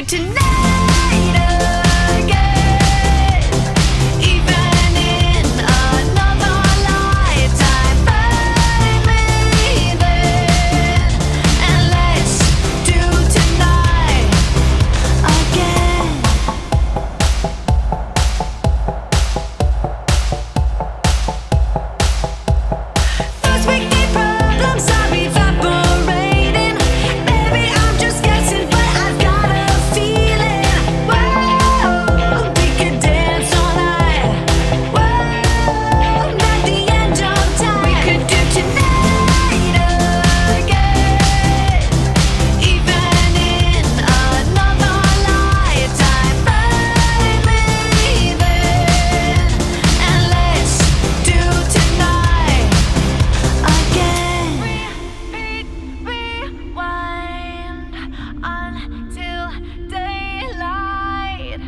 tonight again. Even in another lifetime, find me then, and let's do tonight again. First we need problems are evaporating. Maybe I'm just guessing, but I've got a feeling. Whoa, we could dance all night. Whoa, not the end of time. We could do tonight again. Even in another lifetime, find me then, and let's do tonight again. Rewind until daylight.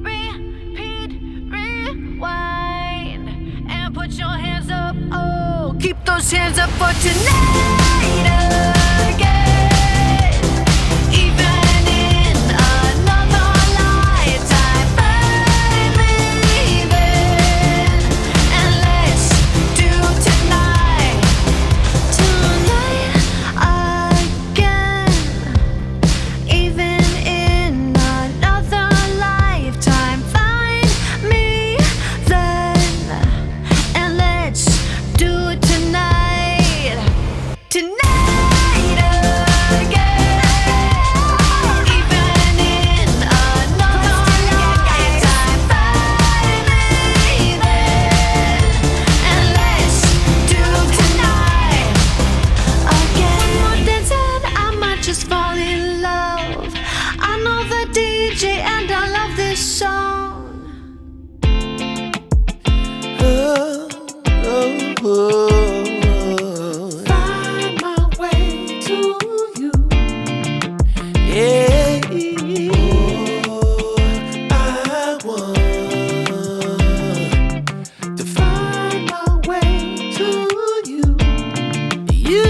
Repeat, rewind, and put your hands up. Oh, keep those hands up for tonight again. Even in another lifetime, find me then, and let's do tonight again. Even in another lifetime, find me then, and let's do it tonight. Tonight again. Even in another lifetime, find me then, and let's do tonight again. One more dance and I might just fall in love. I know the DJ and I love this song. Find my way to you. Yeah. I want to find my way to you. You,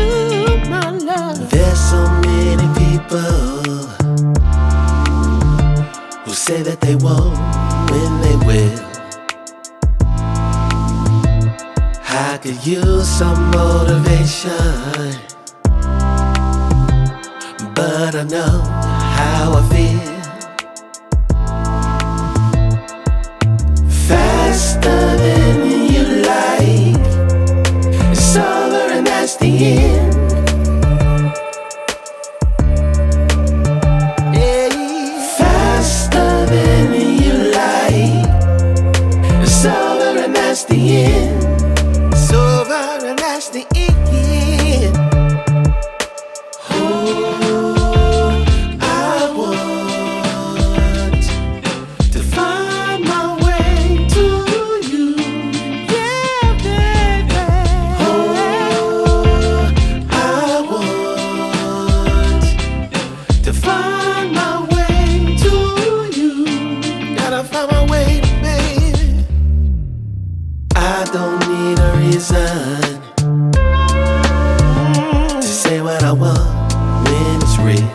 my love. There's so many people who say that they won't when they will. I could use some motivation, but I know how I feel. Faster than you like, it's over and that's the end. Yeah. Faster than you like, it's over and that's the end. It's over and that's the end. Oh, I want to find my way to you. Yeah, baby. Oh, I want to find my way to you. Gotta find my way, baby. I don't need a reason to say what I want when it's real.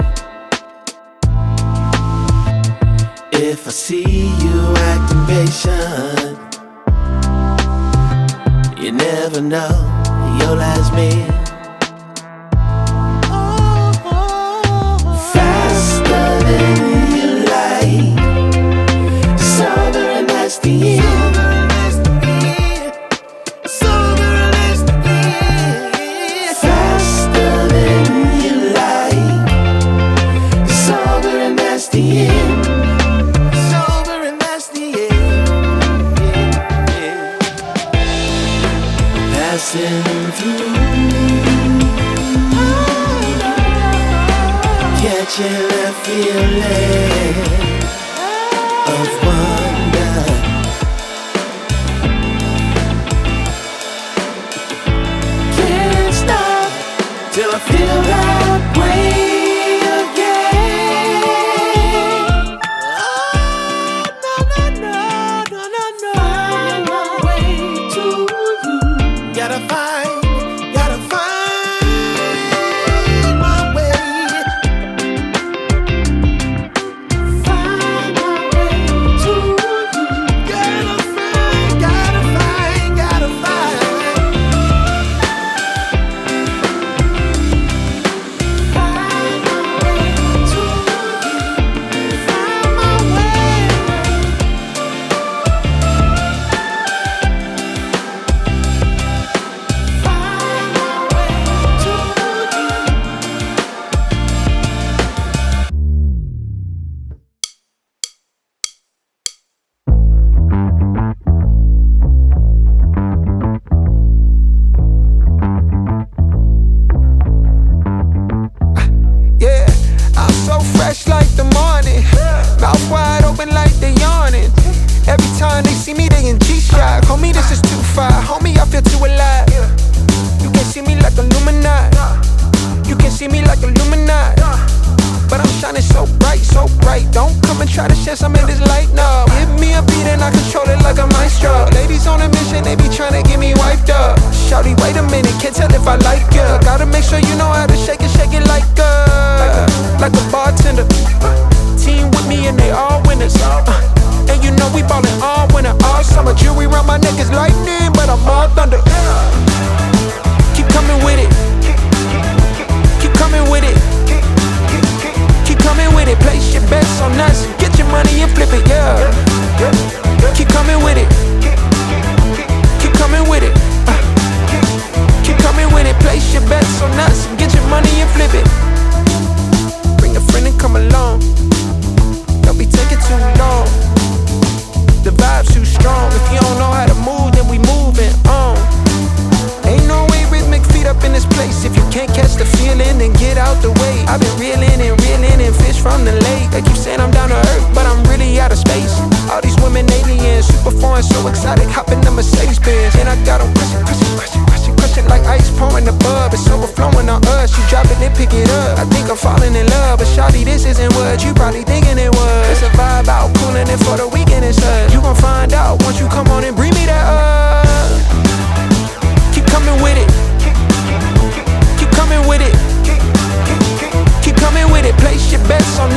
If I see you acting patient, you never know your last meal. Faster than you like, it's over and that's the end. Faster than you like, it's over and that's the end. It's over and that's the end. Passing through, catching that feeling of wonder. Can't stop till I feel that way again. Oh, no, no, no, no, no, no. Find my way to you. Gotta find my way. coming to alive. You can see me like Illuminati. You can see me like Illuminati. But I'm shining so bright, so bright. Don't come and try to share some of this light, no. Give me a beat and I control it like a maestro. Ladies on a mission, they be trying to get me wiped up. Shawty, wait a minute, can't tell if I like ya. Gotta make sure you know how to shake it like a bartender. Team with me and they all winners. And you know we ballin' all winter, all summer. Jewelry round my neck is lightning, but I'm all thunder. Keep coming with it. Keep coming with it. Keep coming with it. Place your bets on us. Get your money and flip it, yeah. Keep coming with it. Keep coming with it. Keep coming with it. Place your bets on us. Get your money and flip it. Bring a friend and come along. Don't be taking too long. The vibe's too strong. If you don't know how to move, then we moving on. Ain't no way rhythmic feet up in this place. If you can't catch the feeling, then get out the way. I've been reeling and fish from the lake. They keep saying I'm down to earth, but I'm really out of space. All these women aliens, super foreign, so exotic. Hop in the Mercedes Benz, and I got them crushing like ice pouring the bub. It's overflowing on us. You drop it, then pick it up. I think I'm falling in love, but shawty, this isn't what you probably thinking it was. It's a vibe out, cooling it for the weekend. It's us. You gon' find out once you come on and bring me that up. Keep coming with it. Keep coming with it. Keep coming with it. Place your bets on